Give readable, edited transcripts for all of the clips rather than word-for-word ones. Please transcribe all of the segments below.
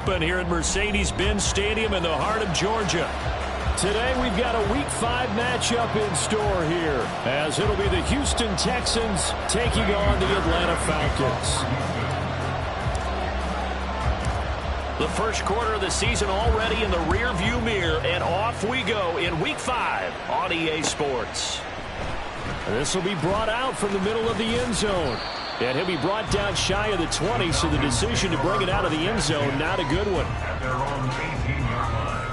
open here at Mercedes-Benz Stadium in the heart of Georgia. Today we've got a Week 5 matchup in store here, as it'll be the Houston Texans taking on the Atlanta Falcons. The first quarter of the season already in the rearview mirror, and off we go in Week 5 on EA Sports. This will be brought out from the middle of the end zone. And he'll be brought down shy of the 20, so the decision to bring it out of the end zone, not a good one. At their own 18-yard line.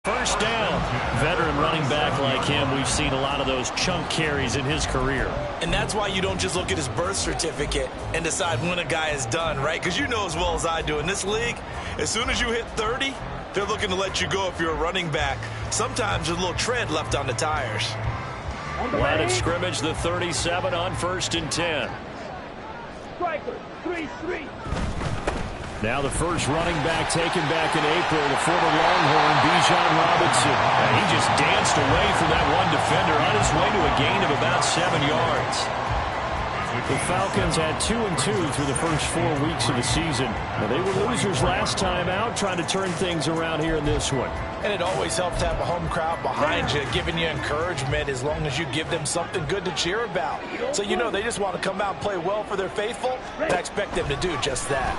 First down. Veteran running back like him, we've seen a lot of those chunk carries in his career. And that's why you don't just look at his birth certificate and decide when a guy is done, right? Because you know as well as I do, in this league, as soon as you hit 30, they're looking to let you go if you're a running back. Sometimes there's a little tread left on the tires. Line of scrimmage, the 37 on 1st and 10. Striker, 3-3. Now the first running back taken back in April, the former Longhorn, Pbg Mf. And he just danced away from that one defender on his way to a gain of about 7 yards. The Falcons had 2-2 through the first 4 weeks of the season. Now, they were losers last time out, trying to turn things around here in this one. And it always helps to have a home crowd behind you, giving you encouragement as long as you give them something good to cheer about. So you know they just want to come out and play well for their faithful, and I expect them to do just that.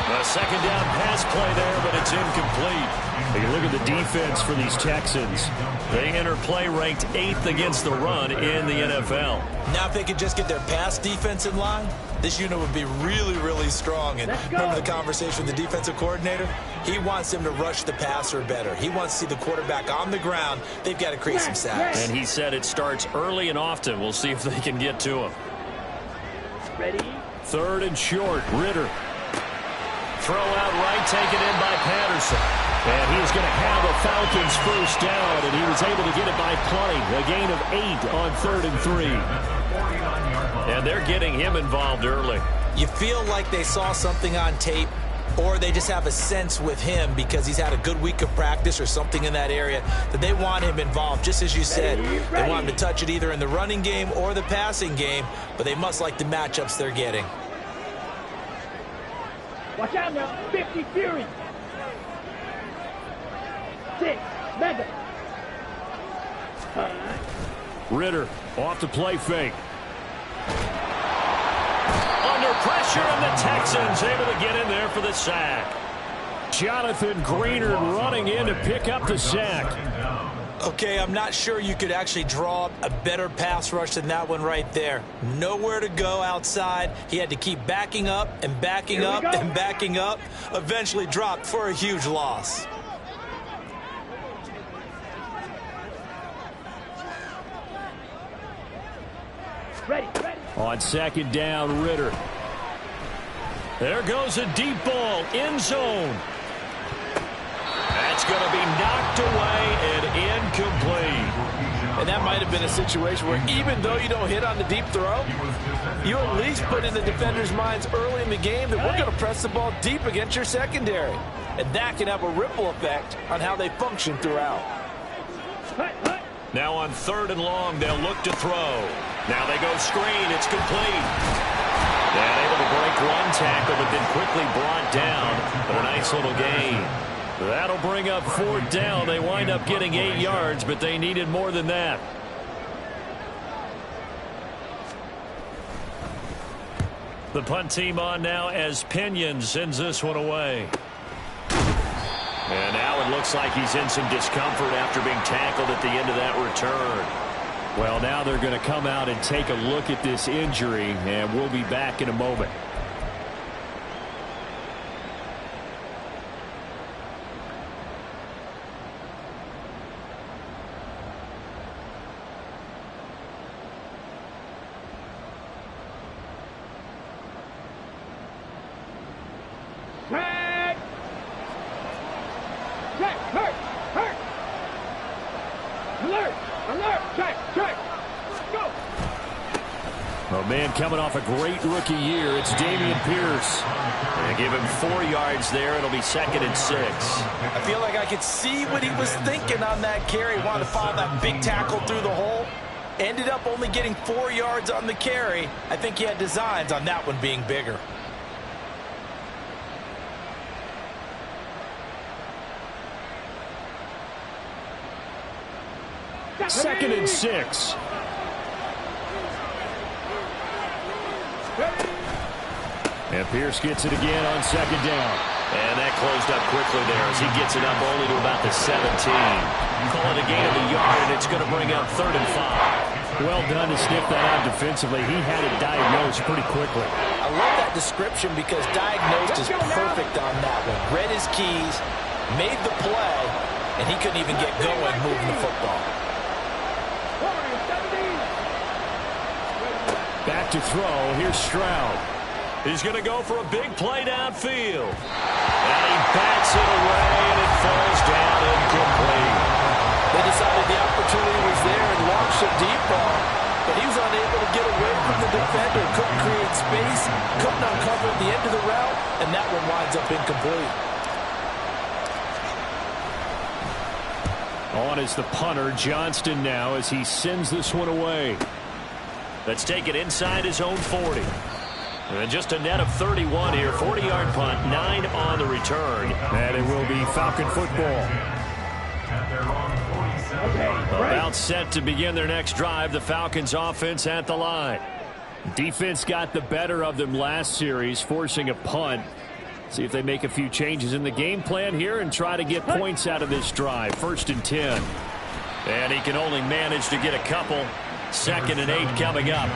A second down pass play there, but it's incomplete. Take a look at the defense for these Texans. They enter play ranked 8th against the run in the NFL. Now if they could just get their pass defense in line, this unit would be really, really strong. And remember the conversation with the defensive coordinator? He wants them to rush the passer better. He wants to see the quarterback on the ground. They've got to create some sacks. And he said it starts early and often. We'll see if they can get to him. Ready? 3rd and short. Ritter. Throw out right, taken in by Patterson. And he's going to have a Falcons first down, and he was able to get it by plenty. A gain of 8 on 3rd and 3. And they're getting him involved early. You feel like they saw something on tape, or they just have a sense with him because he's had a good week of practice or something in that area that they want him involved. Just as you said, they want him to touch it either in the running game or the passing game, but they must like the matchups they're getting. Watch out now. 50 Fury. 6 Mega. Ritter off the play fake. Under pressure, and the Texans able to get in there for the sack. Jonathan Greenard running in to pick up the sack. Okay, I'm not sure you could actually draw up a better pass rush than that one right there. Nowhere to go outside. He had to keep backing up and backing up and backing up. Eventually dropped for a huge loss. Ready. On 2nd down, Ritter. There goes a deep ball, end zone. That's going to be knocked away and incomplete. And that might have been a situation where even though you don't hit on the deep throw, you at least put in the defender's minds early in the game that we're going to press the ball deep against your secondary. And that can have a ripple effect on how they function throughout. Now on 3rd and long, they'll look to throw. Now they go screen. It's complete. And able to break one tackle, but then quickly brought down. But a nice little gain. That'll bring up 4th down. They wind up getting 8 yards, but they needed more than that. The punt team on now as Pinion sends this one away. And now it looks like he's in some discomfort after being tackled at the end of that return. Well, now they're going to come out and take a look at this injury, and we'll be back in a moment. Coming off a great rookie year, it's Dameon Pierce. And give him 4 yards there. It'll be 2nd and 6. I feel like I could see what he was thinking on that carry. Wanted to follow that big tackle through the hole. Ended up only getting 4 yards on the carry. I think he had designs on that one being bigger. Second and 6. And Pierce gets it again on 2nd down. And that closed up quickly there as he gets it up only to about the 17. Call it a gain of a yard, and it's going to bring up 3rd and 5. Well done to sniff that out defensively. He had it diagnosed pretty quickly. I love that description because diagnosed is perfect on that one. Read his keys, made the play, and he couldn't even get going moving the football. Back to throw. Here's Stroud. He's going to go for a big play downfield. And he bats it away, and it falls down incomplete. They decided the opportunity was there and launched a deep ball. But he was unable to get away from the defender. Couldn't create space. Couldn't uncover the end of the route. And that one winds up incomplete. On is the punter, Johnston, now as he sends this one away. Let's take it inside his own 40. And just a net of 31 here. 40-yard punt, 9 on the return. And it will be Falcon football. About set to begin their next drive. The Falcons offense at the line. Defense got the better of them last series, forcing a punt. See if they make a few changes in the game plan here and try to get points out of this drive. 1st and 10. And he can only manage to get a couple. 2nd and 8 coming up.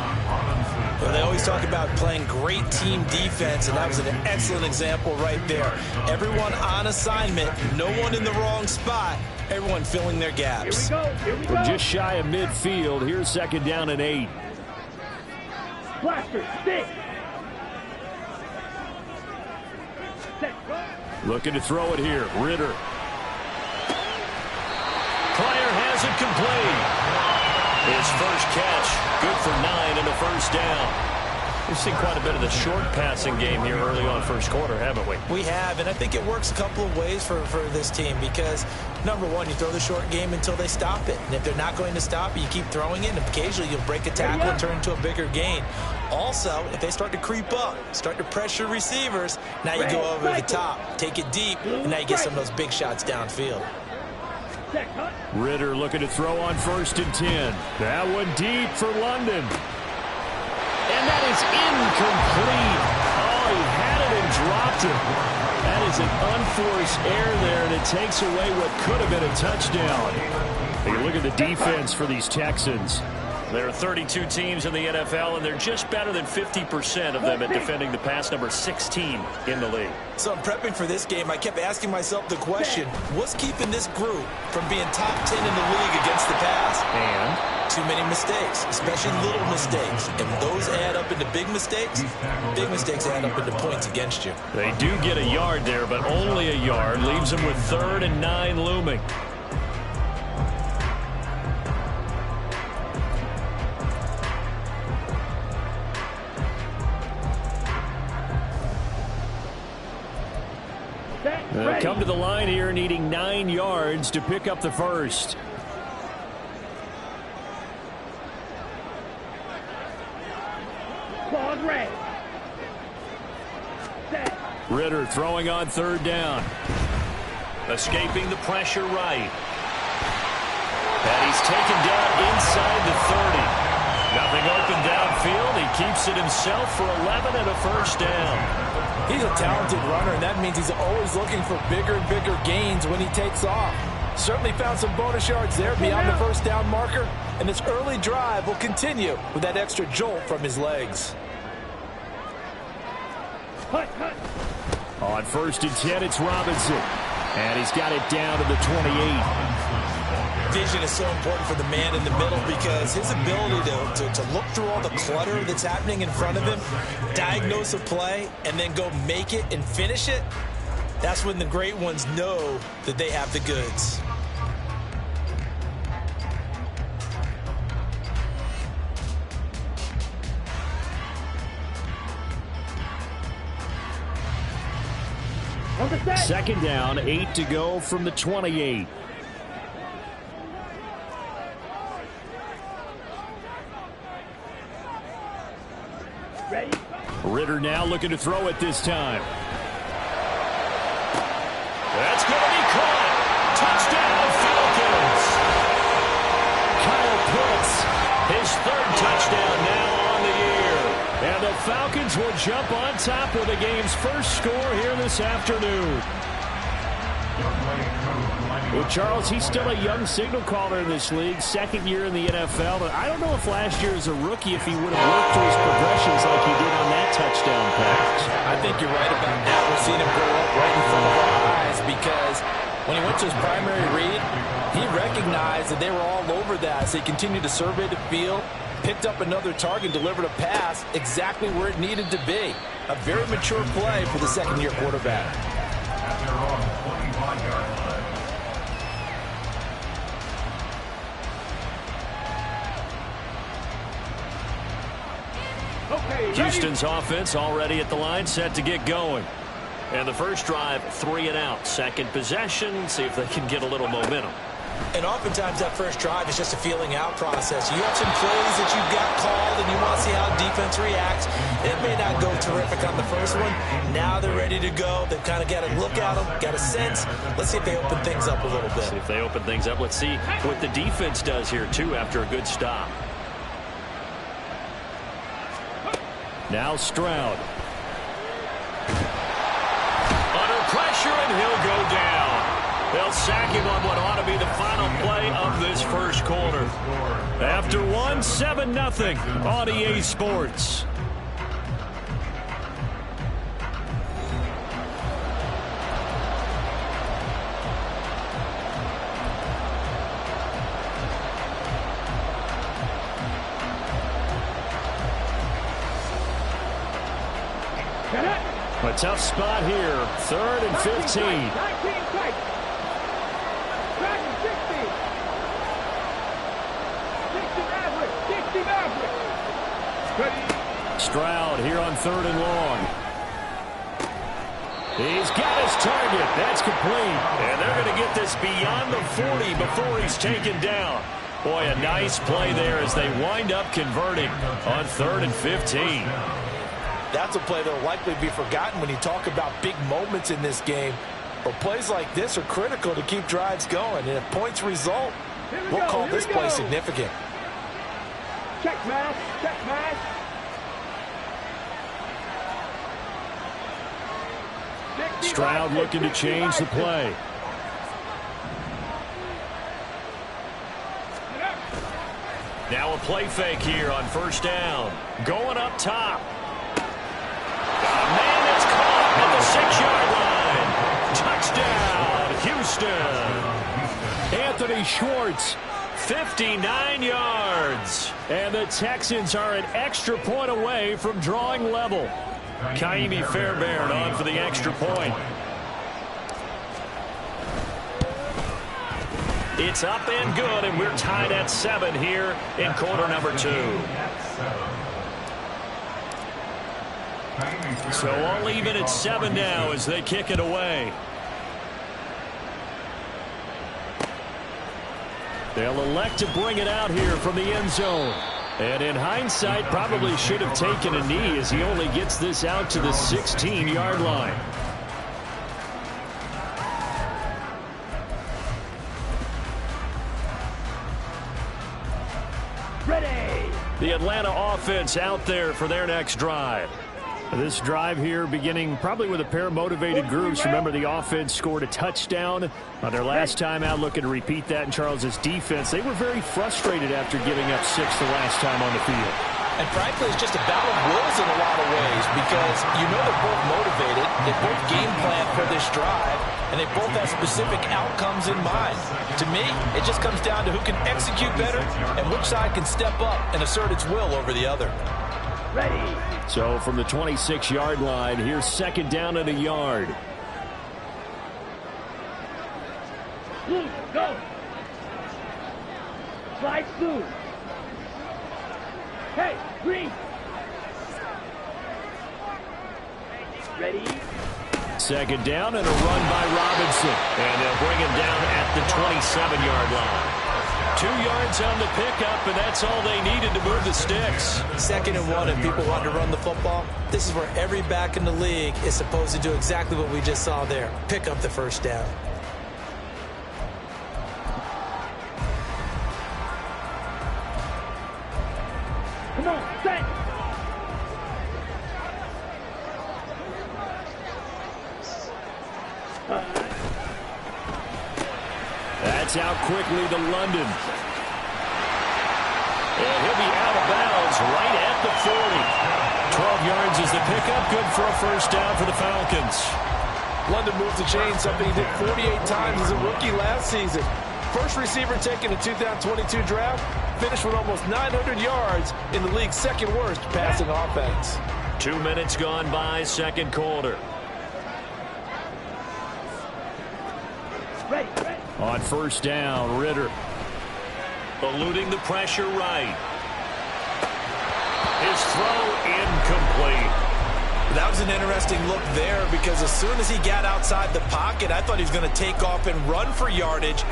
Well, they always talk about playing great team defense, and that was an excellent example right there. Everyone on assignment, no one in the wrong spot, everyone filling their gaps. Here we go. From just shy of midfield, here's 2nd down and 8. Blaster, stick. Looking to throw it here. Ritter. Pryor has it complete. His first catch, good for 9 and a 1st down. We've seen quite a bit of the short passing game here early on 1st quarter, haven't we? We have, and I think it works a couple of ways for this team because, number one, you throw the short game until they stop it. And if they're not going to stop it, you keep throwing it, and occasionally you'll break a tackle and turn into a bigger gain. Also, if they start to creep up, start to pressure receivers, now you go over the top, take it deep, and now you get some of those big shots downfield. Ritter looking to throw on 1st and 10. That one deep for London. And that is incomplete. Oh, he had it and dropped it. That is an unforced error there, and it takes away what could have been a touchdown. You look at the defense for these Texans. There are 32 teams in the NFL, and they're just better than 50% of them at defending the pass, number 16 in the league. So I'm prepping for this game. I kept asking myself the question, what's keeping this group from being top 10 in the league against the pass? And too many mistakes, especially little mistakes. And those add up into big mistakes. Big mistakes add up into points against you. They do get a yard there, but only a yard. Leaves them with 3rd and 9 looming. They'll come to the line here needing 9 yards to pick up the 1st. Claws red. Ritter throwing on third down. Escaping the pressure right. And he's taken down inside the 30. Nothing open downfield. He keeps it himself for 11 and a first down. He's a talented runner, and that means he's always looking for bigger and bigger gains when he takes off. Certainly found some bonus yards there beyond the first down marker, and this early drive will continue with that extra jolt from his legs. On 1st and 10, it's Robinson. And he's got it down to the 28. Vision is so important for the man in the middle because his ability to look through all the clutter that's happening in front of him, diagnose a play, and then go make it and finish it, that's when the great ones know that they have the goods. Second down, 8 to go from the 28. Ready? Ritter now looking to throw it this time. That's going to be caught. Touchdown, Falcons. Kyle Pitts, his 3rd touchdown now on the year. And the Falcons will jump on top with the game's first score here this afternoon. Well, Charles, he's still a young signal caller in this league, 2nd year in the NFL. But I don't know if last year as a rookie, if he would have worked through his progressions like he did on that touchdown pass. I think you're right about that. We're seeing him grow up right in front of our eyes because when he went to his primary read, he recognized that they were all over that. So he continued to survey the field, picked up another target, delivered a pass exactly where it needed to be. A very mature play for the 2nd-year quarterback. At their own 25-yard line. Okay, Houston's offense already at the line, set to get going. And the first drive, 3 and out. Second possession, see if they can get a little momentum. And oftentimes that first drive is just a feeling out process. You have some plays that you've got called and you want to see how defense reacts. It may not go terrific on the first one. Now they're ready to go. They've kind of got to look at them, got a sense. Let's see if they open things up a little bit. See if they open things up. Let's see what the defense does here, too, after a good stop. Now Stroud. Under pressure, and he'll go down. They'll sack him on what ought to be the final play of this first quarter. After one, 7-0 on EA Sports. A tough spot here. 3rd and 15. 19 tight. 60 average. Stroud here on 3rd and long. He's got his target. That's complete. And they're going to get this beyond the 40 before he's taken down. Boy, a nice play there as they wind up converting on 3rd and 15. That's a play that will likely be forgotten when you talk about big moments in this game. But plays like this are critical to keep drives going. And if points result, we'll call this play significant. Check mash. Check mash. Stroud looking to change the play. Now a play fake here on 1st down. Going up top. Man, that's caught at the 6-yard line. Touchdown, Houston. Anthony Schwartz, 59 yards. And the Texans are an extra point away from drawing level. Kaimi Fairbairn on for the extra point. It's up and good, and we're tied at 7 here in quarter number 2. So all even at 7 now as they kick it away. They'll elect to bring it out here from the end zone. And in hindsight, probably should have taken a knee as he only gets this out to the 16-yard line. The Atlanta offense out there for their next drive. This drive here beginning probably with a pair of motivated groups. Remember, the offense scored a touchdown on their last time out, looking to repeat that in Charles's defense. They were very frustrated after giving up 6 the last time on the field. And frankly, it's just a battle of wills in a lot of ways because you know they're both motivated, they both game plan for this drive, and they both have specific outcomes in mind. To me, it just comes down to who can execute better and which side can step up and assert its will over the other. Ready. So from the 26-yard line, here's 2nd down and a yard. Blue, go. Slide blue. Hey, green. Ready. 2nd down and a run by Robinson. And they'll bring him down at the 27-yard line. 2 yards on the pickup, and that's all they needed to move the sticks. 2nd and 1, and people want to run the football. This is where every back in the league is supposed to do exactly what we just saw there. Pick up the 1st down. Come on, set. That's out quickly to London. And he'll be out of bounds right at the 40. 12 yards is the pickup. Good for a 1st down for the Falcons. London moved the chain, something he did 48 times as a rookie last season. First receiver taken in 2022 draft, finished with almost 900 yards in the league's 2nd worst passing offense. 2 minutes gone by, 2nd quarter. Ready. On 1st down, Ritter. Eluding the pressure right. His throw incomplete. That was an interesting look there because as soon as he got outside the pocket, I thought he was going to take off and run for yardage.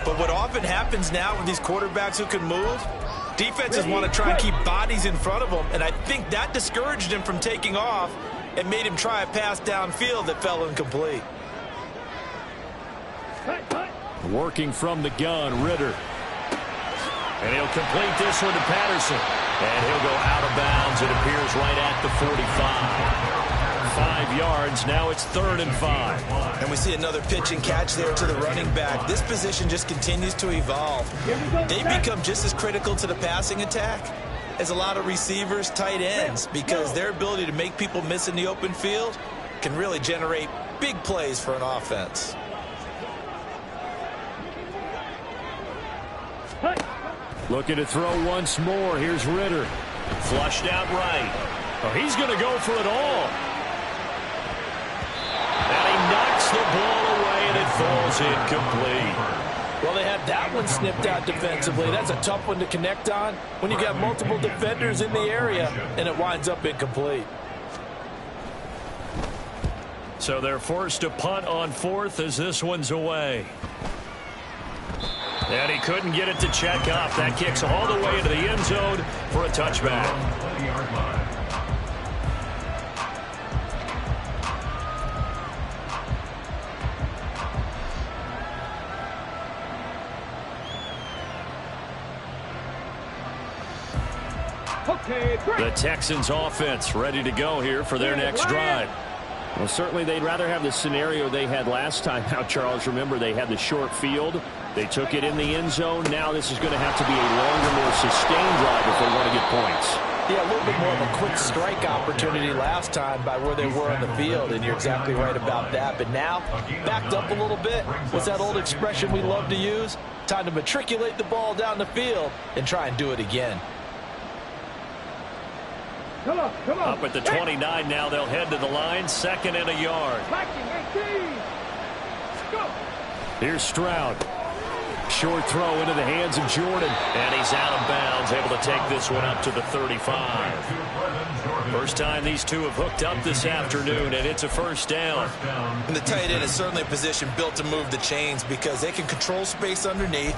But what often happens now with these quarterbacks who can move, defenses want to try and keep bodies in front of them. And I think that discouraged him from taking off and made him try a pass downfield that fell incomplete. Working from the gun, Ritter. And he'll complete this one to Patterson. And he'll go out of bounds. It appears right at the 45. 5 yards. Now it's 3rd and 5. And we see another pitch and catch there to the running back. This position just continues to evolve. They become just as critical to the passing attack as a lot of receivers, tight ends, because their ability to make people miss in the open field can really generate big plays for an offense. Looking to throw once more. Here's Ritter. Flushed out right. Oh, he's going to go for it all. And he knocks the ball away, and it falls incomplete. Well, they had that one snipped out defensively. That's a tough one to connect on when you got multiple defenders in the area, and it winds up incomplete. So they're forced to punt on 4th as this one's away. And he couldn't get it to check up. That kicks all the way into the end zone for a touchback. Okay, The Texans offense ready to go here for their next drive. Well, certainly they'd rather have the scenario they had last time out, Charles. Remember, they had the short field. They took it in the end zone. Now this is going to have to be a longer, more sustained drive if they want to get points. Yeah, a little bit more of a quick strike opportunity last time by where they were on the field, and you're exactly right about that. But now, backed up a little bit. What's that old expression we love to use? Time to matriculate the ball down the field and try and do it again. Come on. Up at the 29 now, they'll head to the line. 2nd and a yard. Go. Here's Stroud. Short throw into the hands of Jordan. And he's out of bounds, able to take this one up to the 35. First time these two have hooked up this afternoon, and it's a 1st down. And the tight end is certainly a position built to move the chains because they can control space underneath.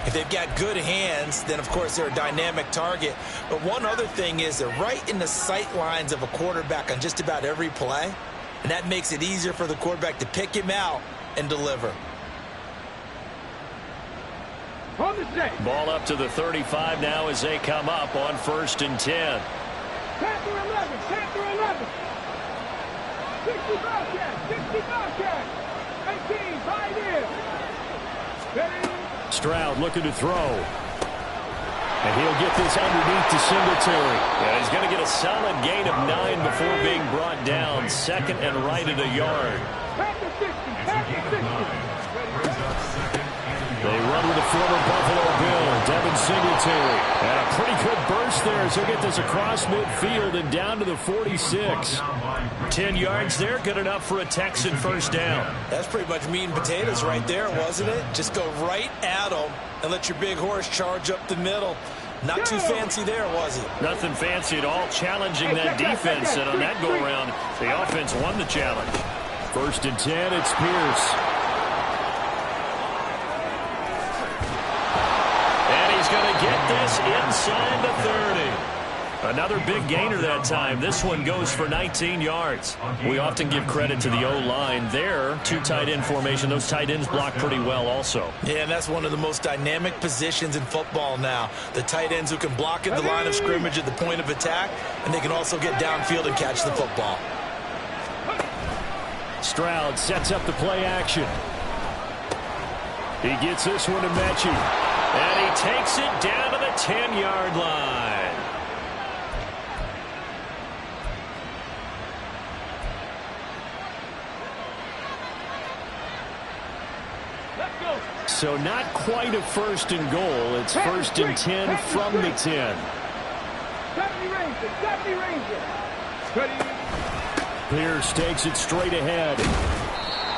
If they've got good hands, then, of course, they're a dynamic target. But one other thing is they're right in the sight lines of a quarterback on just about every play, and that makes it easier for the quarterback to pick him out and deliver. On the set. Ball up to the 35 now as they come up on 1st and 10. Panther 11. Panther 11. 60 Bobcat. 60 Bobcat. 19. Right in. Ready. Stroud looking to throw. And he'll get this underneath to Singletary. Yeah, he's going to get a solid gain of 9 before being brought down. 2nd and right at a yard. Panther 60. Panther 60. They run with the former Buffalo Bill, Devin Singletary. And a pretty good burst there as he'll get this across midfield and down to the 46. 10 yards there, good enough for a Texan first down. That's pretty much meat and potatoes right there, wasn't it? Just go right at them and let your big horse charge up the middle. Not too fancy there, was it? Nothing fancy at all, challenging that defense. And on that go-around, the offense won the challenge. 1st and 10, it's Pierce. He's going to get this inside the 30. Another big gainer that time. This one goes for 19 yards. We often give credit to the O-line there. 2 tight end formation. Those tight ends block pretty well also. Yeah, and that's one of the most dynamic positions in football now. The tight ends who can block at the line of scrimmage at the point of attack, and they can also get downfield and catch the football. Stroud sets up the play action. He gets this one to Mechie. And he takes it down to the 10-yard line. Let's go. So not quite a 1st and goal. It's 1st and 10 from the 10. 70 Ranger. 70 Ranger. Ready. Pierce takes it straight ahead.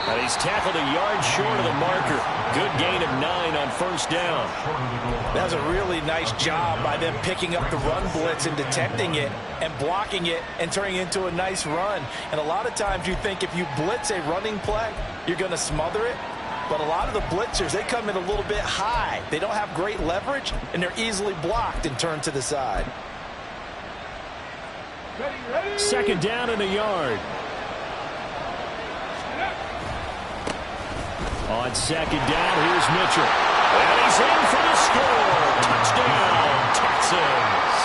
And he's tackled a yard short of the marker. Good gain of 9 on 1st down. That's a really nice job by them picking up the run blitz and detecting it and blocking it and turning it into a nice run. And a lot of times you think if you blitz a running play, you're going to smother it. But a lot of the blitzers, they come in a little bit high. They don't have great leverage, and they're easily blocked and turned to the side. Ready. 2nd down and a yard. On 2nd down, here's Mitchell. And he's in for the score. Touchdown, Texans.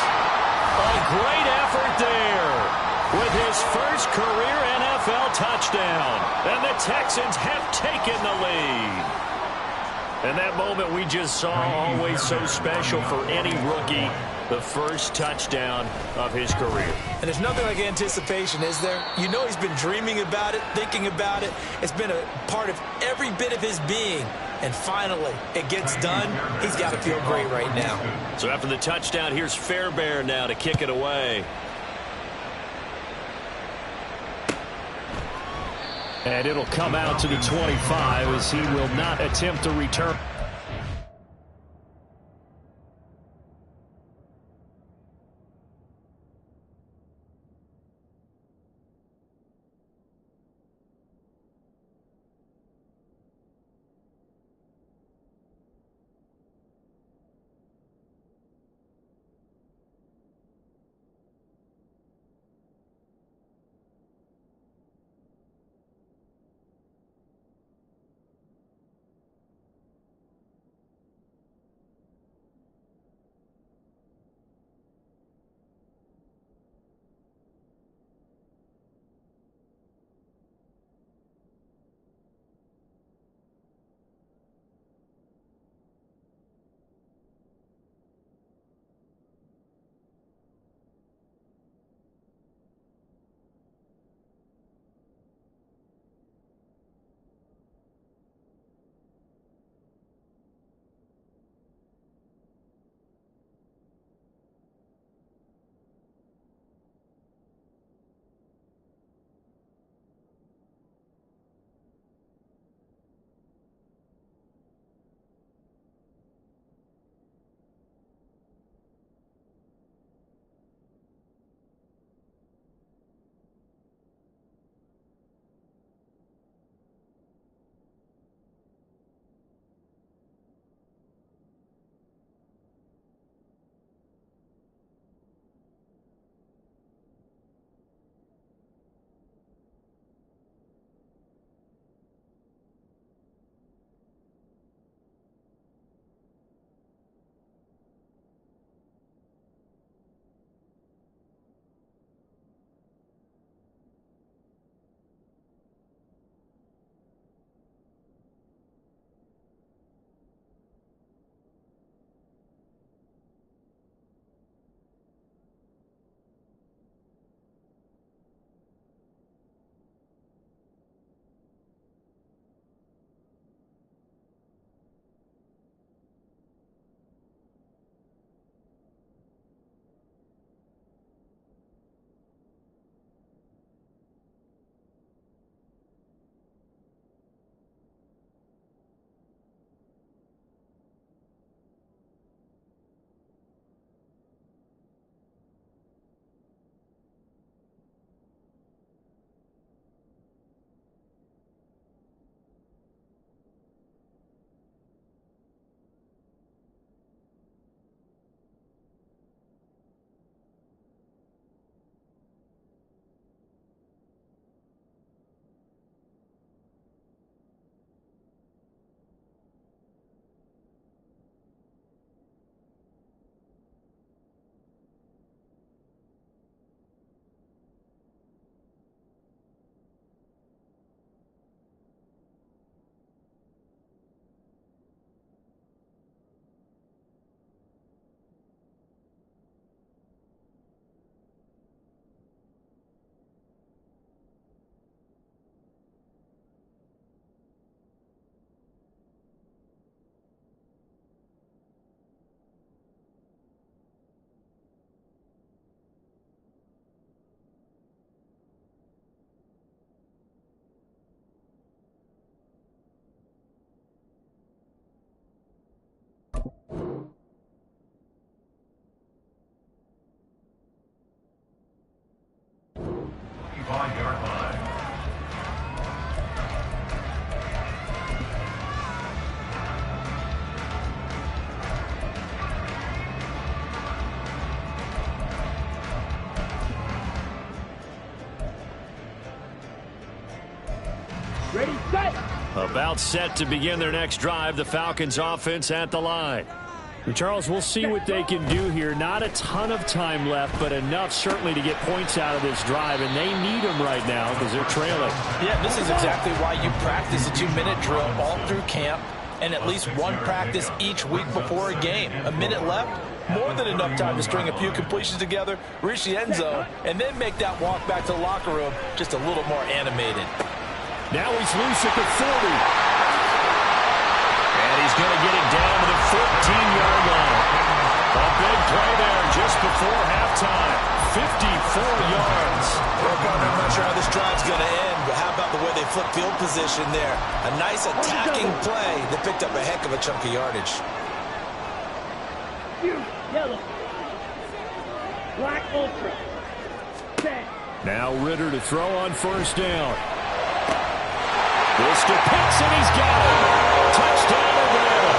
A great effort there with his first career NFL touchdown. And the Texans have taken the lead. And that moment we just saw, always so special for any rookie. The first touchdown of his career. And there's nothing like anticipation, is there? You know he's been dreaming about it, thinking about it. It's been a part of every bit of his being. And finally, it gets done. He's got to feel great right now. So after the touchdown, here's Fairbairn now to kick it away. And it'll come out to the 25 as he will not attempt to return. About set to begin their next drive, the Falcons offense at the line. Charles, we'll see what they can do here. Not a ton of time left, but enough certainly to get points out of this drive, and they need them right now because they're trailing. Yeah, this is exactly why you practice a 2-minute drill all through camp and at least one practice each week before a game. A minute left, more than enough time to string a few completions together, reach the end zone, and then make that walk back to the locker room just a little more animated. Now he's loose at the 40. And he's going to get it down to the 14-yard line. A big play there just before halftime. 54 yards. Well, partner, I'm not sure how this drive's going to end, but how about the way they flip field position there? A nice attacking play that picked up a heck of a chunk of yardage. Yellow. Black ultra. Now Ritter to throw on first down. This to Pitts, and he's got it. Touchdown, Atlanta.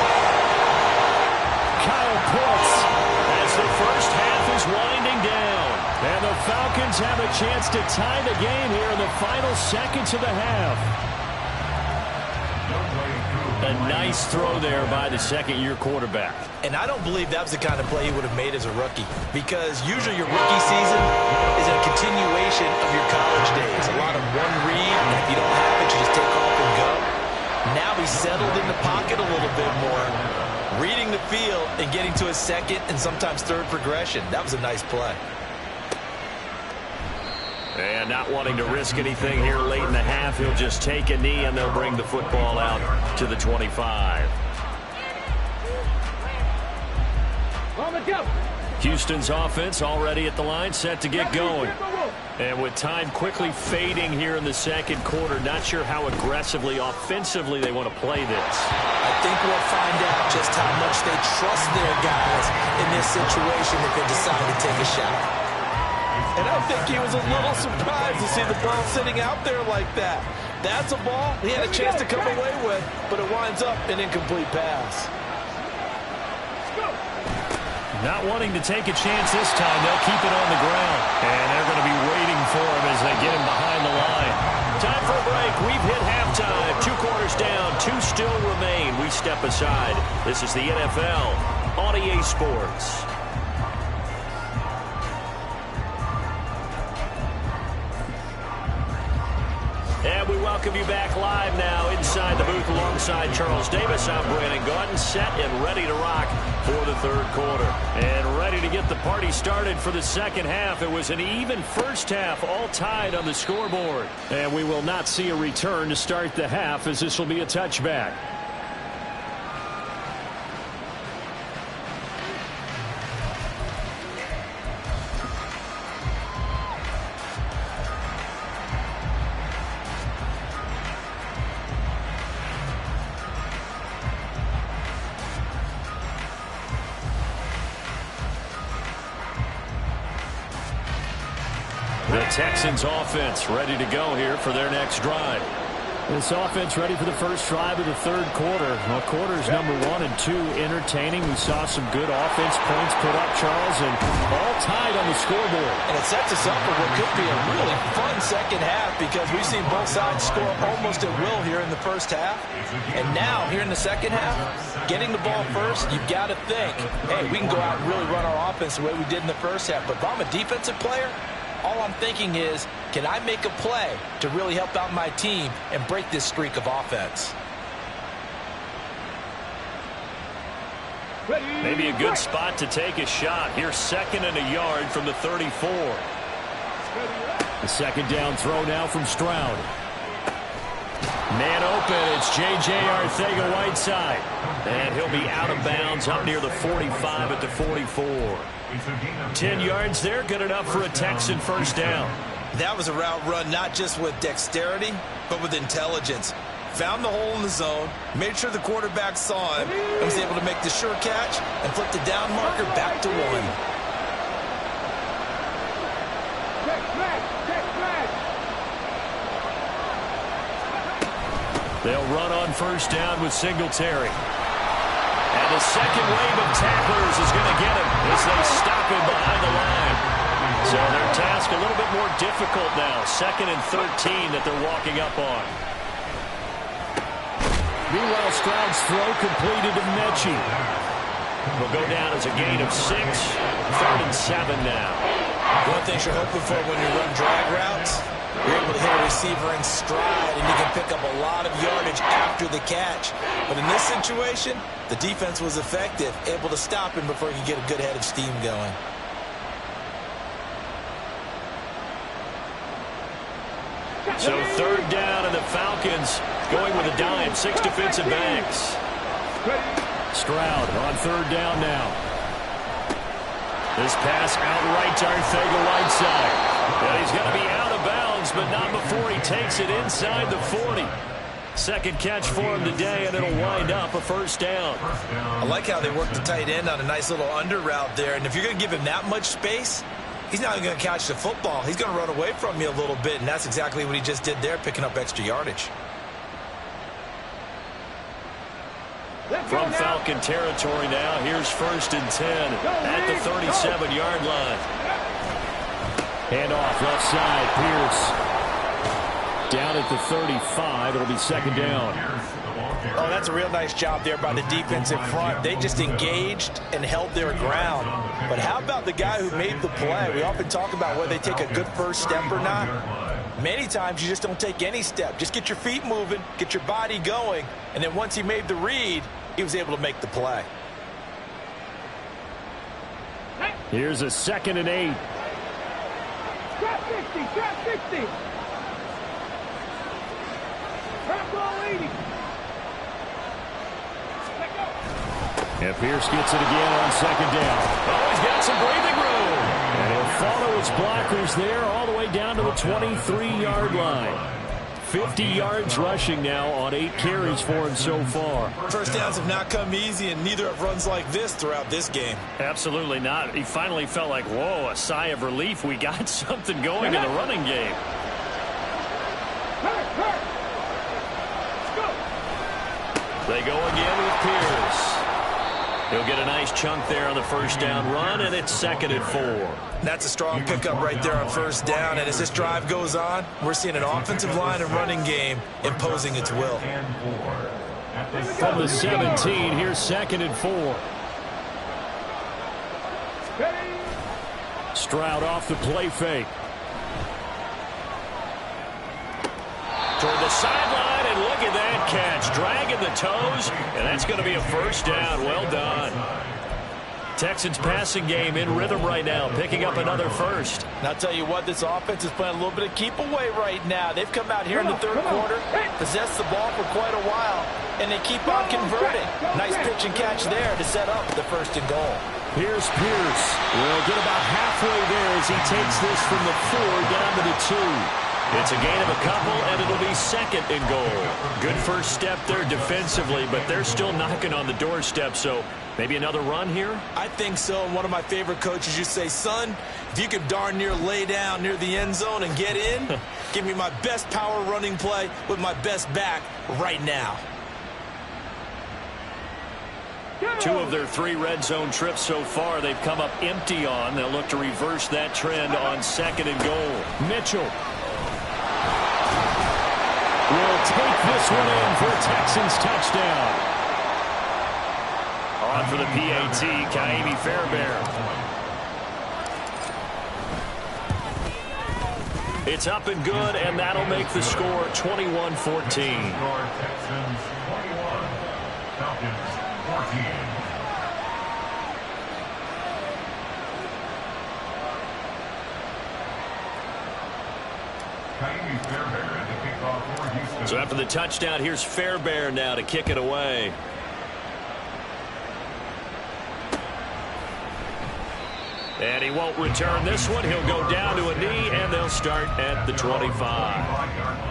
Kyle Pitts as the first half is winding down. And the Falcons have a chance to tie the game here in the final seconds of the half. A nice throw there by the second-year quarterback. And I don't believe that was the kind of play he would have made as a rookie, because usually your rookie season is a continuation of your college days. A lot of one read, and if you don't have it, you just take off and go. Now he's settled in the pocket a little bit more, reading the field and getting to his second and sometimes third progression. That was a nice play. And not wanting to risk anything here late in the half, he'll just take a knee and they'll bring the football out to the 25. Houston's offense already at the line, set to get going. And with time quickly fading here in the second quarter, not sure how aggressively, offensively they want to play this. I think we'll find out just how much they trust their guys in this situation if they decide to take a shot. And I think he was a little surprised to see the ball sitting out there like that. That's a ball he had a chance to come away with, but it winds up an incomplete pass. Not wanting to take a chance this time, they'll keep it on the ground. And they're going to be waiting for him as they get him behind the line. Time for a break. We've hit halftime. 2 quarters down, 2 still remain. We step aside. This is the NFL on EA Sports. And we welcome you back live now inside the booth alongside Charles Davis. I'm Brandon Gaudin, set and ready to rock for the third quarter. And ready to get the party started for the second half. It was an even first half, all tied on the scoreboard. And we will not see a return to start the half, as this will be a touchback. The Texans offense ready to go here for their next drive. This offense ready for the first drive of the third quarter. Well, quarters number 1 and 2 entertaining. We saw some good offense points put up, Charles, and all tied on the scoreboard. And it sets us up for what could be a really fun second half, because we've seen both sides score almost at will here in the first half. And now, here in the second half, getting the ball first, you've got to think, hey, we can go out and really run our offense the way we did in the first half. But if I'm a defensive player, all I'm thinking is, can I make a play to really help out my team and break this streak of offense? Maybe a good spot to take a shot. Here's 2nd and a yard from the 34. The second down throw now from Stroud. Man open, it's J.J. Arcega-Whiteside. And he'll be out of bounds up near the 45 at the 44. 10 yards there, good enough for a Texan first down. That was a route run not just with dexterity, but with intelligence. Found the hole in the zone, made sure the quarterback saw him, and was able to make the sure catch and flip the down marker back to 1. They'll run on first down with Singletary. And the second wave of tacklers is going to get him as they stop him behind the line. So their task a little bit more difficult now. 2nd and 13 that they're walking up on. Meanwhile, Stroud's throw completed to Mechie. Will go down as a gain of 6. 3rd and 7 now. One thing you're hoping for when you run drag routes, you're able to hit a receiver in stride, and you can pick up a lot of yardage after the catch. But in this situation, the defense was effective, able to stop him before he could get a good head of steam going. So 3rd down, and the Falcons going with a dime. 6 defensive backs. Stroud on 3rd down now. This pass outright to Arcega-Whiteside. Well, he's going to be out of bounds, but not before he takes it inside the 40. Second catch for him today, and it'll wind up a 1st down. I like how they work the tight end on a nice little under route there. And if you're going to give him that much space, he's not going to catch the football. He's going to run away from you a little bit, and that's exactly what he just did there, picking up extra yardage. From Falcon territory now, here's 1st and 10 at the 37-yard line. Hand off left side, Pierce. Down at the 35, it'll be 2nd down. Oh, that's a real nice job there by the defense in front. They just engaged and held their ground. But how about the guy who made the play? We often talk about whether they take a good first step or not. Many times you just don't take any step. Just get your feet moving, get your body going, and then once he made the read, he was able to make the play. Here's a 2nd and 8. Trap 60, trap 60. Trap ball 80. Let go. And Pierce gets it again on 2nd down. Oh, he's got some breathing room. And he'll follow his blockers there all the way down to the 23-yard line. 50 yards rushing now on 8 carries for him so far. First downs have not come easy, and neither have runs like this throughout this game. Absolutely not. He finally felt like, whoa, a sigh of relief. We got something going in the running game. They go again with Pierce. He'll get a nice chunk there on the 1st down run, and it's 2nd and 4. That's a strong pickup right there on 1st down, and as this drive goes on, we're seeing an offensive line and running game imposing its will. From the 17, here's 2nd and 4. Stroud off the play fake. Toward the sideline, and look at that catch. Dragging the toes, and that's going to be a 1st down. Well done. Texans passing game in rhythm right now, picking up another 1st. And I'll tell you what, this offense is playing a little bit of keep away right now. They've come out here in the 3rd quarter, possessed the ball for quite a while, and they keep on converting. Nice pitch and catch there to set up the 1st and goal. Here's Pierce. We'll get about halfway there as he takes this from the 4 down to the 2. It's a gain of a couple, and it'll be 2nd and goal. Good first step there defensively, but they're still knocking on the doorstep, so maybe another run here? I think so, and one of my favorite coaches used to say, son, if you could darn near lay down near the end zone and get in, give me my best power running play with my best back right now. 2 of their 3 red zone trips so far they've come up empty on. They'll look to reverse that trend on 2nd and goal. Mitchell will take this one in for a Texans touchdown. On for the PAT, Kaimi Fairbairn. It's up and good, and that'll make the score 21-14. Texans 21, Falcons 14. So after the touchdown, here's Fairbairn now to kick it away. And he won't return this one. He'll go down to a knee, and they'll start at the 25.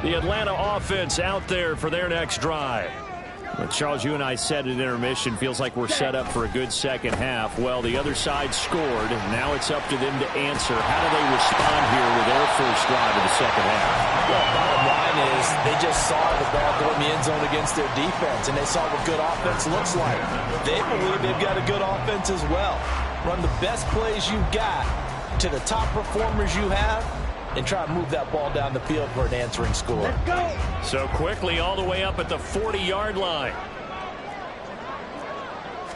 The Atlanta offense out there for their next drive. Well, Charles, you and I said at intermission, feels like we're set up for a good second half. Well, the other side scored. Now it's up to them to answer. How do they respond here with their first drive of the second half? Well, bottom line is they just saw the ball go in the end zone against their defense, and they saw what good offense looks like. They believe they've got a good offense as well. Run the best plays you've got to the top performers you have, and try to move that ball down the field for an answering score. Let's go. So quickly all the way up at the 40-yard line.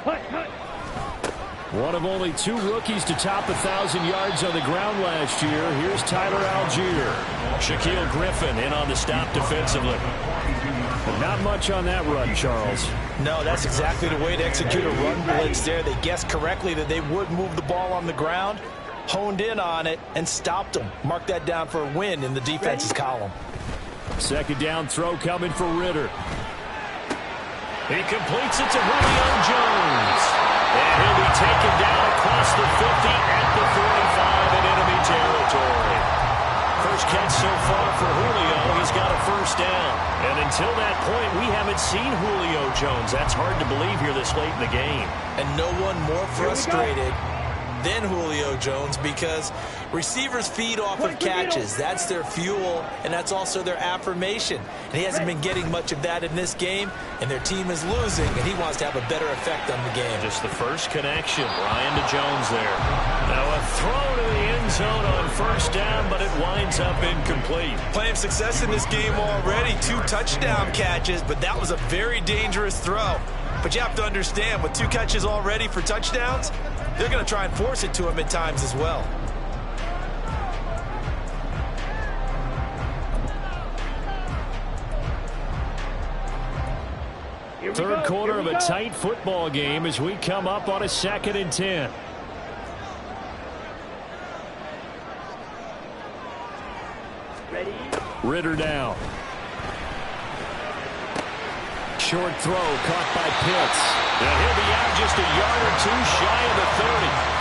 Hut, hut. One of only 2 rookies to top 1,000 yards on the ground last year. Here's Tyler Algier. Shaquille Griffin in on the stop defensively. But not much on that run, Charles. No, that's exactly the way to execute a run blitz there. They guessed correctly that they would move the ball on the ground, honed in on it, and stopped them. Mark that down for a win in the defense's column. Second down throw coming for Ritter. He completes it to Julio Jones. And he'll be taken down across the 50 at the 45 in enemy territory. First catch so far for Julio. He's got a first down. And until that point, we haven't seen Julio Jones. That's hard to believe here this late in the game. And no one more frustrated than Julio Jones, because receivers feed off of catches. That's their fuel, and that's also their affirmation. And he hasn't been getting much of that in this game, and their team is losing, and he wants to have a better effect on the game. Just the first connection. Ryan to Jones there. Now a throw to the end zone on first down, but it winds up incomplete. Plenty of success in this game already. 2 touchdown catches, but that was a very dangerous throw. But you have to understand, with 2 catches already for touchdowns, they're going to try and force it to him at times as well. Third quarter of a tight football game as we come up on a 2nd and 10. Ready? Ritter down. Short throw caught by Pitts. And he'll be out just a yard or 2 shy of the 30.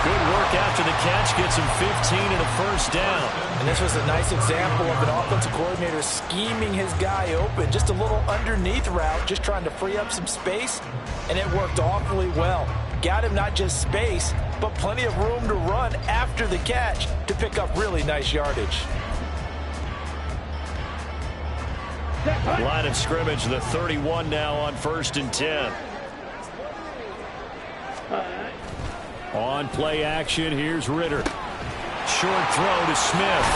Good work after the catch. Gets him 15 and a first down. And this was a nice example of an offensive coordinator scheming his guy open. Just a little underneath route, just trying to free up some space. And it worked awfully well. Got him not just space, but plenty of room to run after the catch to pick up really nice yardage. Line of scrimmage, the 31 now on 1st and 10. On play action, here's Ritter. Short throw to Smith.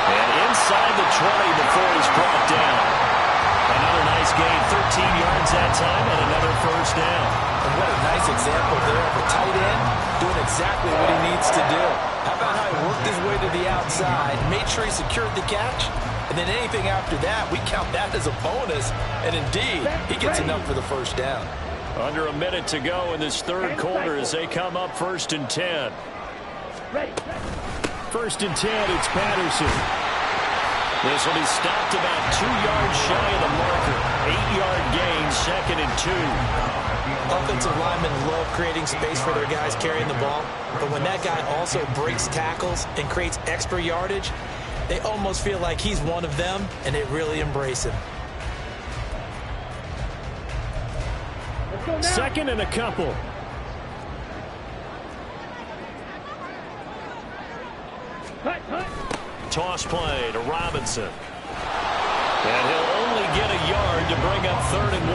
And inside the 20 before he's brought down. Another nice gain, 13 yards that time, and another first down. And what a nice example there of a tight end doing exactly what he needs to do. How about how he worked his way to the outside, made sure he secured the catch, and then anything after that, we count that as a bonus. And indeed, he gets enough for the first down. Under a minute to go in this third quarter as they come up 1st and 10. Ready. 1st and 10, it's Patterson. This will be stopped about 2 yards shy of the marker. 8-yard gain, 2nd and 2. Offensive linemen love creating space for their guys carrying the ball. But when that guy also breaks tackles and creates extra yardage, they almost feel like he's one of them, and they really embrace him. 2nd and a couple. Hut, hut. Toss play to Robinson. And he'll only get a yard to bring up 3rd and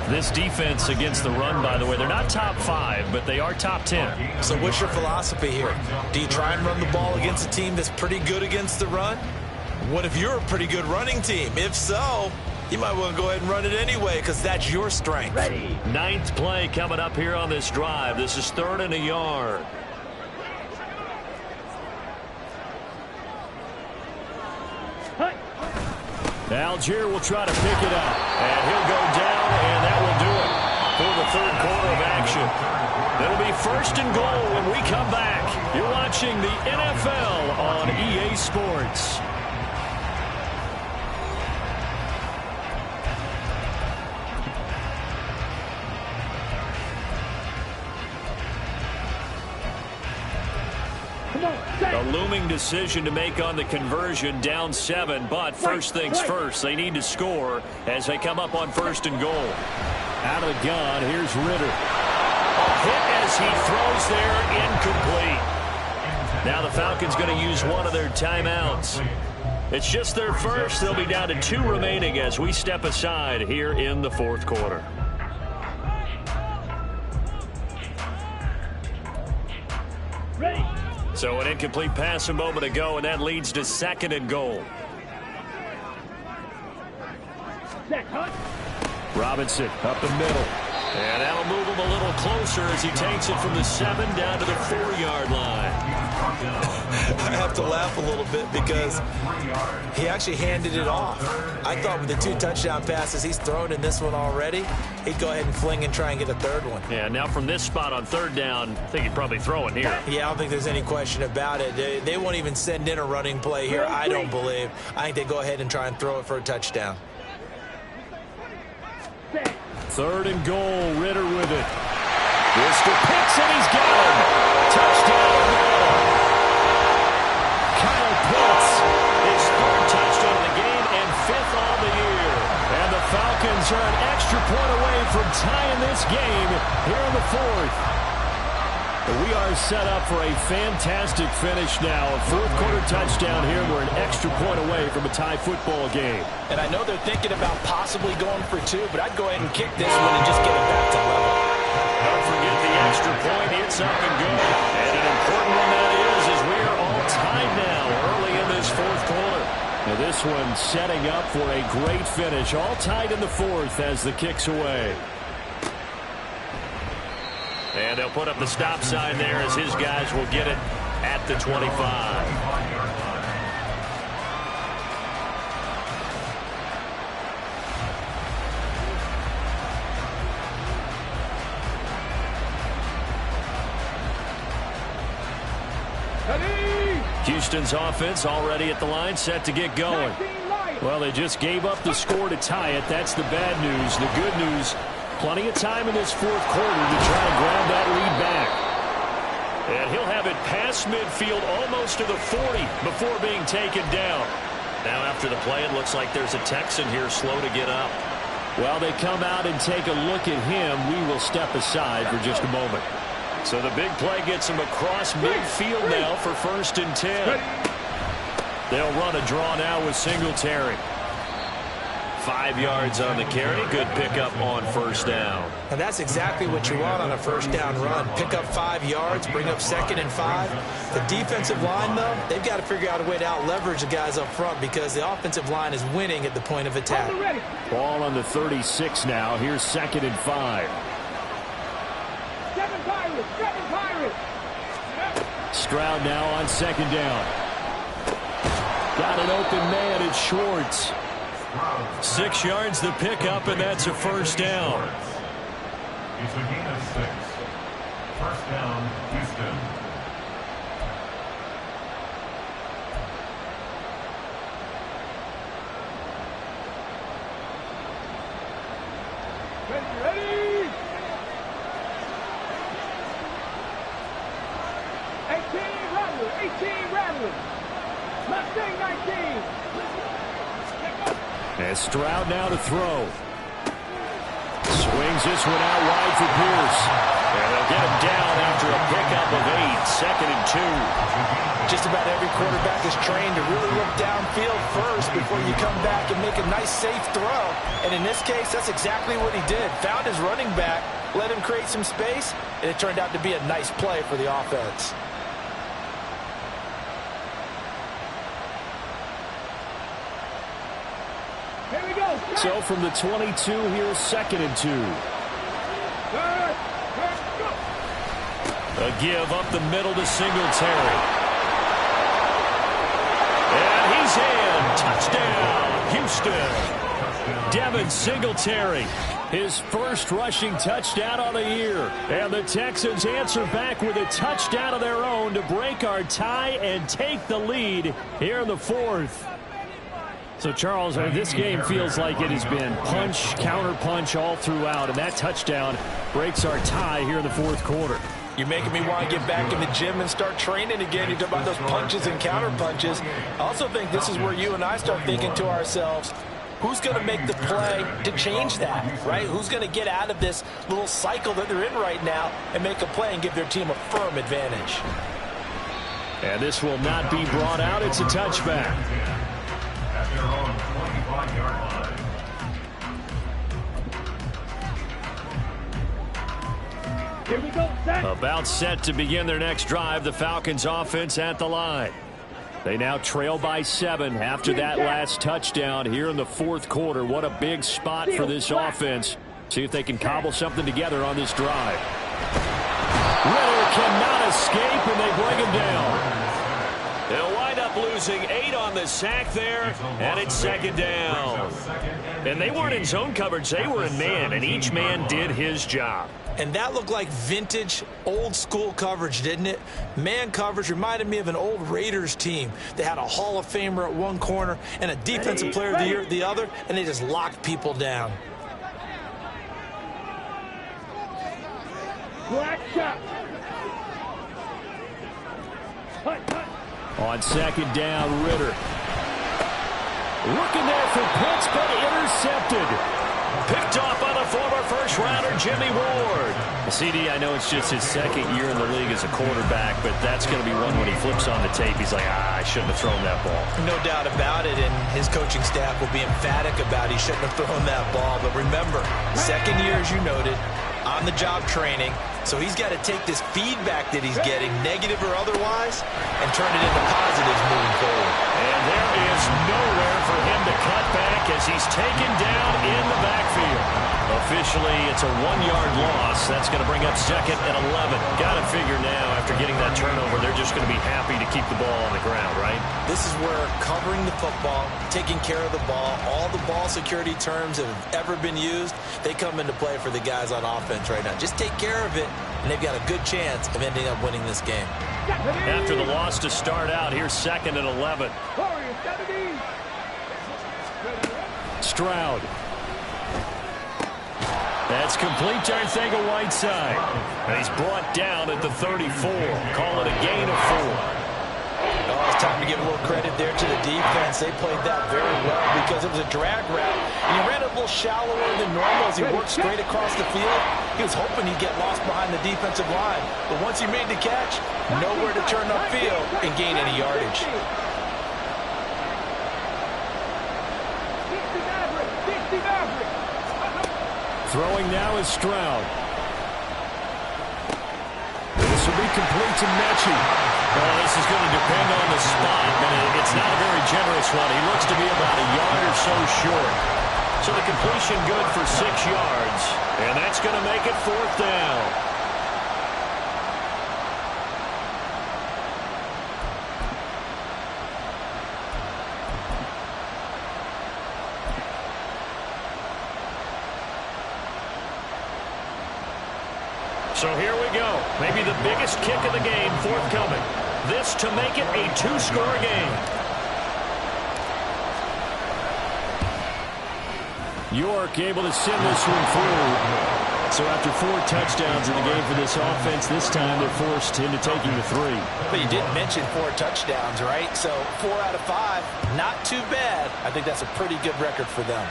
1. This defense against the run, by the way, they're not top 5, but they are top 10. So what's your philosophy here? Do you try and run the ball against a team that's pretty good against the run? What if you're a pretty good running team? If so, you might want to go ahead and run it anyway, because that's your strength. Ready. 9th play coming up here on this drive. This is 3rd and a yard. Hut. Algier will try to pick it up. And he'll go down, and that will do it for the third quarter of action. It'll be 1st and goal when we come back. You're watching the NFL on EA Sports. A looming decision to make on the conversion, down 7, but first things first, they need to score as they come up on 1st and goal. Out of the gun, here's Ritter. A hit as he throws there, incomplete. Now the Falcons going to use one of their timeouts. It's just their first. They'll be down to 2 remaining as we step aside here in the 4th quarter. Ready. So an incomplete pass a moment ago, and that leads to 2nd and goal. Set. Hunt. Robinson up the middle. And that'll move him a little closer as he takes it from the 7 down to the 4-yard line. I have to laugh a little bit because he actually handed it off. I thought with the 2 touchdown passes he's thrown in this one already, he'd go ahead and fling and try and get a 3rd one. Yeah, now from this spot on 3rd down, I think he'd probably throw it here. Yeah, I don't think there's any question about it. They won't even send in a running play here, I don't believe. I think they go ahead and try and throw it for a touchdown. Set. 3rd and goal, Ritter with it. Worcester picks and he's got him. Touchdown. Kyle Pitts, his 3rd touchdown of the game and 5th on the year. And the Falcons are an extra point away from tying this game here in the 4th. We are set up for a fantastic finish now. A 4th quarter touchdown here. We're an extra point away from a tie football game. And I know they're thinking about possibly going for 2, but I'd go ahead and kick this one and just get it back to level. Don't forget the extra point. It's up and good. And an important one that is as we are all tied now early in this 4th quarter. Now this one setting up for a great finish. All tied in the 4th as the kick's away. And they'll put up the stop sign there as his guys will get it at the 25. Houston's offense already at the line, set to get going. Well, they just gave up the score to tie it. That's the bad news. The good news, plenty of time in this 4th quarter to try to grab that lead back. And he'll have it past midfield almost to the 40 before being taken down. Now after the play, it looks like there's a Texan here slow to get up. Well, they come out and take a look at him. We will step aside for just a moment. So the big play gets him across midfield now for 1st and 10. They'll run a draw now with Singletary. 5 yards on the carry. Good pickup on 1st down. And that's exactly what you want on a 1st down run. Pick up 5 yards, bring up 2nd and 5. The defensive line, though, they've got to figure out a way to out-leverage the guys up front because the offensive line is winning at the point of attack. Ball on the 36 now. Here's 2nd and 5. 7 Pirates. 7 Pirates. Stroud now on 2nd down. Got an open man. It's Schwartz. 6 yards the pickup, and that's a 1st down. It's a gain of 6. 1st down, Houston. Ready. 18 Rattler. 18 Rattler. Mustang 19. And Stroud now to throw. Swings this one out wide for Pierce. And they'll get him down after a pickup of 8. 2nd and 2. Just about every quarterback is trained to really look downfield first before you come back and make a nice, safe throw. And in this case, that's exactly what he did. Found his running back, let him create some space, and it turned out to be a nice play for the offense. Here we go. So from the 22, here's 2nd and 2. A give up the middle to Singletary. And he's in. Touchdown, Houston. Devin Singletary, his 1st rushing touchdown on the year. And the Texans answer back with a touchdown of their own to break our tie and take the lead here in the 4th. So, Charles, this game feels like it has been punch, counter-punch all throughout, and that touchdown breaks our tie here in the 4th quarter. You're making me want to get back in the gym and start training again. You talk about those punches and counter-punches. I also think this is where you and I start thinking to ourselves, who's going to make the play to change that, right? Who's going to get out of this little cycle that they're in right now and make a play and give their team a firm advantage? And this will not be brought out. It's a touchback. At their own 25-yard line. Here we go, set. About set to begin their next drive. The Falcons offense at the line. They now trail by 7 after that last touchdown here in the fourth quarter. What a big spot for this offense. See if they can cobble something together on this drive. Ritter cannot escape, and they bring him down. They'll wind up losing 8 on the sack there, and it's second down. And they weren't in zone coverage. They were in man, and each man did his job. And that looked like vintage, old-school coverage, didn't it? Man coverage reminded me of an old Raiders team. They had a Hall of Famer at one corner and a Defensive Player of the Year at the other, and they just locked people down. Black shot. On second down, Ritter. Looking there for Pitts, but intercepted. Picked off by the former first-rounder, Jimmy Ward. CD, I know it's just his second year in the league as a quarterback, but that's going to be one when he flips on the tape. He's like, I shouldn't have thrown that ball. No doubt about it, and his coaching staff will be emphatic about he shouldn't have thrown that ball. But remember, second year, as you noted, on-the-job training, so he's got to take this feedback that he's getting, negative or otherwise, and turn it into positives moving forward. And there is nowhere for him to cut back as he's taken down in the backfield. Officially, it's a 1-yard loss. That's going to bring up second and 11. Got to figure now, after getting that turnover, they're just going to be happy to keep the ball on the ground, right? This is where covering the football, taking care of the ball, all the ball security terms that have ever been used, they come into play for the guys on offense right now. Just take care of it, and they've got a good chance of ending up winning this game. After the loss to start out, here's second and 11. Stroud. That's complete to Arthega Whiteside. And he's brought down at the 34. Call it a gain of 4. Oh, it's time to give a little credit there to the defense. They played that very well because it was a drag route. And he ran it a little shallower than normal as he worked straight across the field. He was hoping he'd get lost behind the defensive line. But once he made the catch, nowhere to turn upfield and gain any yardage. Throwing now is Stroud. This will be complete to Mechie. Well, this is going to depend on the spot, but it's not a very generous one. He looks to be about a yard or so short. So the completion good for 6 yards, and that's going to make it 4th down. So here we go. Maybe the biggest kick of the game forthcoming. This to make it a 2-score game. York able to send this one through. So after 4 touchdowns in the game for this offense, this time they're forced into taking the 3. But you did mention 4 touchdowns, right? So 4 out of 5, not too bad. I think that's a pretty good record for them.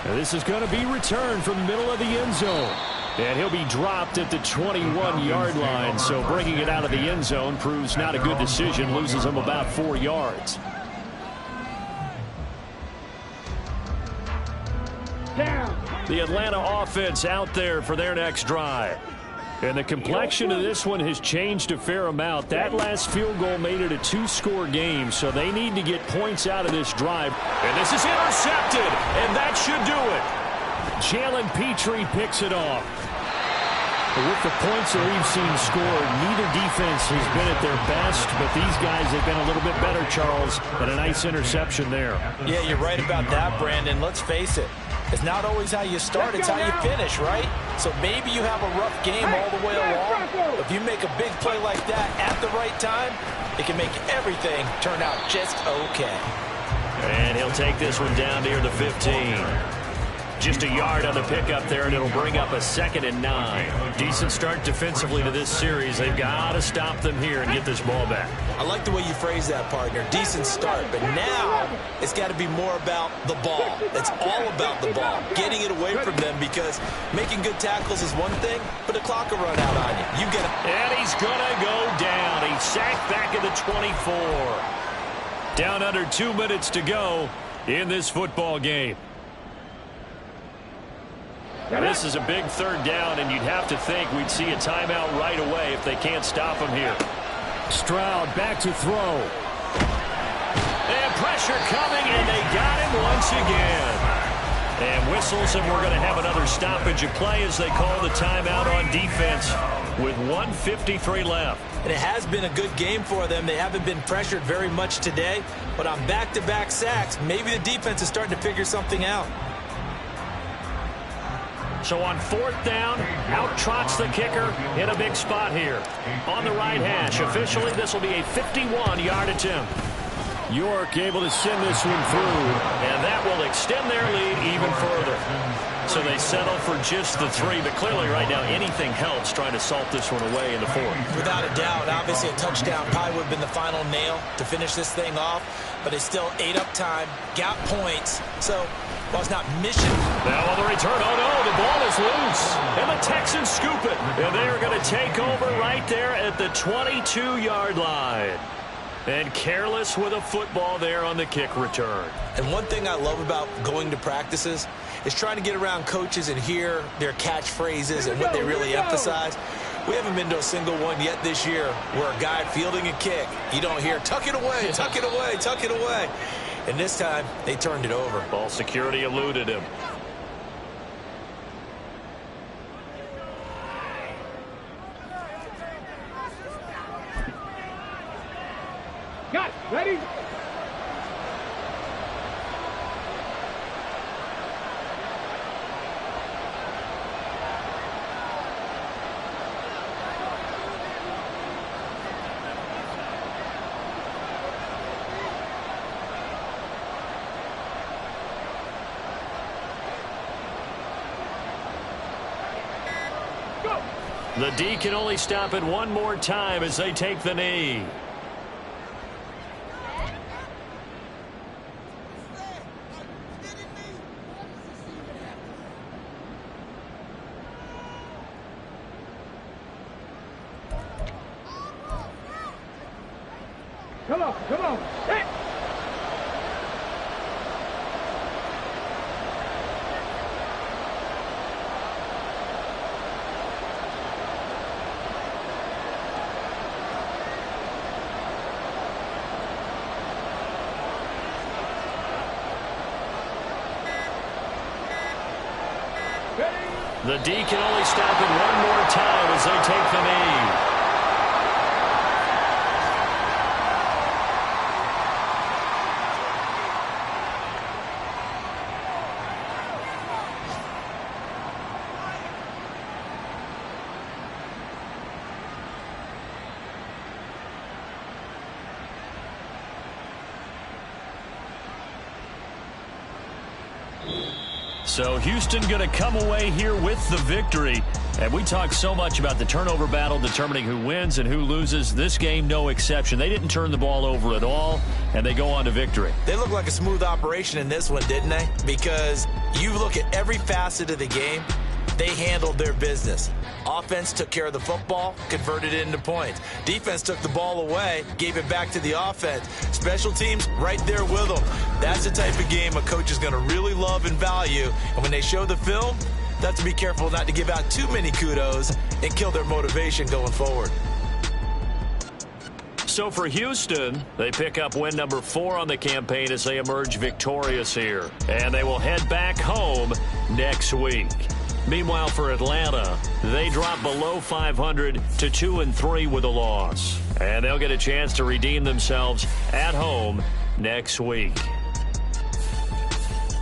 Now this is going to be returned from the middle of the end zone. And he'll be dropped at the 21-yard line. So bringing it out of the end zone proves not a good decision. Loses him about 4 yards. The Atlanta offense out there for their next drive. And the complexion of this one has changed a fair amount. That last field goal made it a 2-score game, so they need to get points out of this drive. And this is intercepted, and that should do it. Jalen Petrie picks it off. But with the points that we've seen scored, neither defense has been at their best, but these guys have been a little bit better, Charles, and a nice interception there. Yeah, you're right about that, Brandon. Let's face it. It's not always how you start, it's how you finish, right? So maybe you have a rough game all the way along. If you make a big play like that at the right time, it can make everything turn out just okay. And he'll take this one down near the 15. Just a yard on the pickup there, and it'll bring up a 2nd and 9. Decent start defensively to this series. They've got to stop them here and get this ball back. I like the way you phrase that, partner. Decent start, but now it's got to be more about the ball. It's all about the ball, getting it away from them, because making good tackles is one thing, but the clock will run out on you. You get it. And he's going to go down. He's sacked back at the 24. Down under 2 minutes to go in this football game. Now, this is a big third down, and you'd have to think we'd see a timeout right away if they can't stop him here. Stroud back to throw. And pressure coming, and they got him once again. And whistles, and we're going to have another stoppage of play as they call the timeout on defense with 1:53 left. And it has been a good game for them. They haven't been pressured very much today, but on back-to-back sacks, maybe the defense is starting to figure something out. So on fourth down, out trots the kicker in a big spot here. On the right hash, officially this will be a 51-yard attempt. York able to send this one through, and that will extend their lead even further. So they settle for just the 3, but clearly right now anything helps trying to salt this one away in the 4th. Without a doubt, obviously a touchdown probably would have been the final nail to finish this thing off, but it's still ate up time, got points, so well, it's not mission. Now on the return, oh no, the ball is loose, and the Texans scoop it, and they are going to take over right there at the 22-yard line. And careless with a football there on the kick return. And one thing I love about going to practices is trying to get around coaches and hear their catchphrases and what they really emphasize. We haven't been to a single one yet this year where a guy fielding a kick, you don't hear, tuck it away, tuck it away, tuck it away. And this time, they turned it over. Ball security eluded him. Got it. Ready? Go. The D can only stop it one more time as they take the knee. Come on, come on. Hey. The D can only stop it one more time as they take the knee. So Houston going to come away here with the victory. And we talk so much about the turnover battle determining who wins and who loses. This game, no exception. They didn't turn the ball over at all, and they go on to victory. They look like a smooth operation in this one, didn't they? Because you look at every facet of the game, they handled their business. Offense took care of the football, converted it into points. Defense took the ball away, gave it back to the offense. Special teams, right there with them. That's the type of game a coach is going to really love and value. And when they show the film, they have to be careful not to give out too many kudos and kill their motivation going forward. So for Houston, they pick up win number 4 on the campaign as they emerge victorious here. And they will head back home next week. Meanwhile, for Atlanta, they drop below 500 to 2-3 with a loss. And they'll get a chance to redeem themselves at home next week.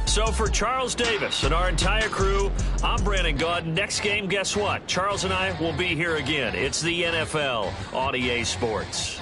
So for Charles Davis and our entire crew, I'm Brandon Gaudin. Next game, guess what? Charles and I will be here again. It's the NFL on EA Sports.